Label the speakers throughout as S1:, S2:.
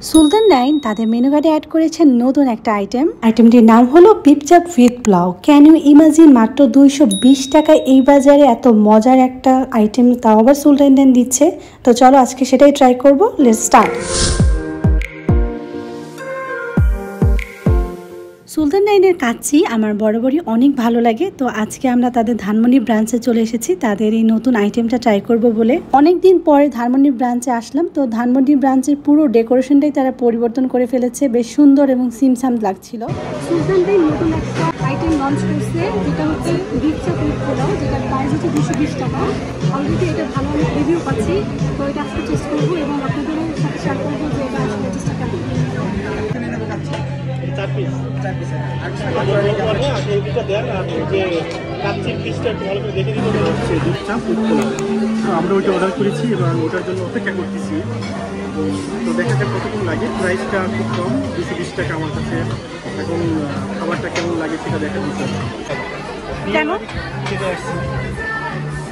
S1: সুলতান ডাইন তাদের মেনু কার্ডে অ্যাড করেছেন নতুন একটা আইটেমটির নাম হলো বিফ চাপ উইথ পোলাও। ক্যান ইউ ইমাজিন, মাত্র 220 টাকায় এই বাজারে এত মজার একটা আইটেম তাও আবার সুলতান ডাইন দিচ্ছে। তো চলো আজকে সেটাই ট্রাই করব। Let's start. সুলতান ডাইনের কাচ্চি আমার বরাবরই অনেক ভালো লাগে। তো আজকে আমরা তাদের ধানমন্ডি ব্রাঞ্চে চলে এসেছি তাদের এই নতুন আইটেমটা ট্রাই করব বলে। অনেক দিন পরে ধানমন্ডি ব্রাঞ্চে আসলাম। তো ধানমন্ডি ব্রাঞ্চের পুরো ডেকোরেশনটাই তারা পরিবর্তন করে ফেলেছে, বেশ সুন্দর এবং সিমসাম লাগছিল। সুলতান ডাইন নতুন একটা আইটেম লঞ্চ করছে, যেটা হচ্ছে বিফ চাপ উইথ পোলাও, যেটা প্রাইস হচ্ছে 220 টাকা। অলরেডি এটা ভালো অনেক রিভিউ পাচ্ছি। তো এটা আজকে টেস্ট করবো এবং আপনাদের সাথে শেয়ার করবো যে এটা আসলে টেস্টটা কেমন।
S2: আমরা ওইটা অর্ডার করেছি এবং ওটার জন্য অপেক্ষা করতেছি। তো দেখা যাক কতক্ষণ লাগে। প্রাইসটা খুব কম, 220 টাকা আমার কাছে। এখন খাবারটা কেমন লাগে সেটা দেখা দিচ্ছে।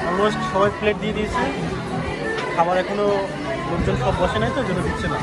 S2: অলমোস্ট সবাই প্লেট দিয়ে দিয়েছে, খাবার এখনো লোকজন সব বসে নাই, তো জন্য দিচ্ছে না।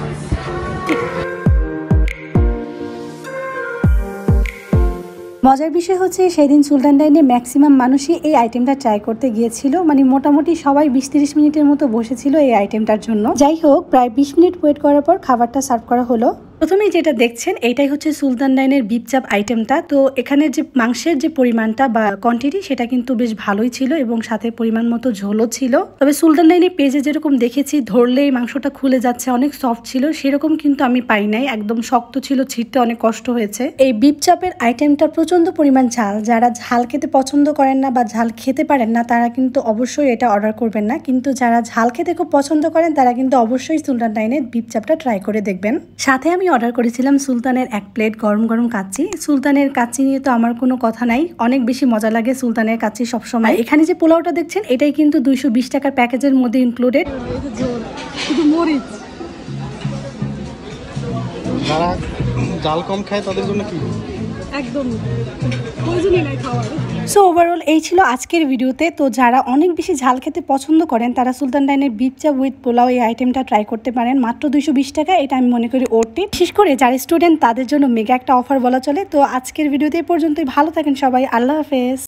S1: মজার বিষয় হচ্ছে সেদিন সুলতান ডাইনে ম্যাক্সিমাম মানুষই এই আইটেমটা ট্রাই করতে গিয়েছিল, মানে মোটামুটি সবাই 20-30 মিনিটের মতো বসেছিল এই আইটেমটার জন্য। যাই হোক, প্রায় 20 মিনিট ওয়েট করার পর খাবারটা সার্ভ করা হলো। প্রথমেই যেটা দেখছেন এটাই হচ্ছে সুলতান ডাইনের বিফ চাপ আইটেমটা। তো এখানে যে মাংসের যে পরিমাণটা বা কোয়ান্টিটি সেটা কিন্তু বেশ ভালোই ছিল এবং সাথে পরিমাণ মতো ঝোলও ছিল। তবে সুলতান ডাইনের পেজে যেরকম দেখেছি ধরলেই মাংসটা খুলে যাচ্ছে, অনেক সফট ছিল, সেরকম কিন্তু আমি পাই নাই। একদম শক্ত ছিল, ছিঁড়তে অনেক কষ্ট হয়েছে। এই বিফ চাপের আইটেমটা প্রচন্ড পরিমাণ ঝাল। যারা ঝাল খেতে পছন্দ করেন না বা ঝাল খেতে পারেন না তারা কিন্তু অবশ্যই এটা অর্ডার করবেন না, কিন্তু যারা ঝাল খেতে খুব পছন্দ করেন তারা কিন্তু অবশ্যই সুলতান ডাইনের বিফ চাপটা ট্রাই করে দেখবেন। সাথে আমি অর্ডার করেছিলাম সুলতানের 1 প্লেট গরম গরম কাচ্চি। সুলতানের কাচ্চি নিয়ে তো আমার কোনো কথা নাই, অনেক বেশি মজা লাগে সুলতানের কাচ্চি সবসময়। এখানে যে পোলাওটা দেখছেন এটাই কিন্তু 220 টাকার প্যাকেজের মধ্যে ইনক্লুডেড।
S2: যারা জাল কম খায় তাদের জন্য কি
S1: একদম প্রয়োজনই নাই খাওয়ার। সো ওভারঅল এই ছিল আজকের ভিডিওতে। তো যারা অনেক বেশি ঝাল খেতে পছন্দ করেন তারা সুলতান ডাইনের বিফ চাপ উইথ পোলাও এই আইটেমটা ট্রাই করতে পারেন। মাত্র 220 টাকা, এটা আমি মনে করি ওর্থ ইট। বিশেষ করে যারা স্টুডেন্ট তাদের জন্য মেগা একটা অফার বলা চলে। তো আজকের ভিডিওতে এই পর্যন্তই। ভালো থাকেন সবাই, আল্লাহ হাফেজ।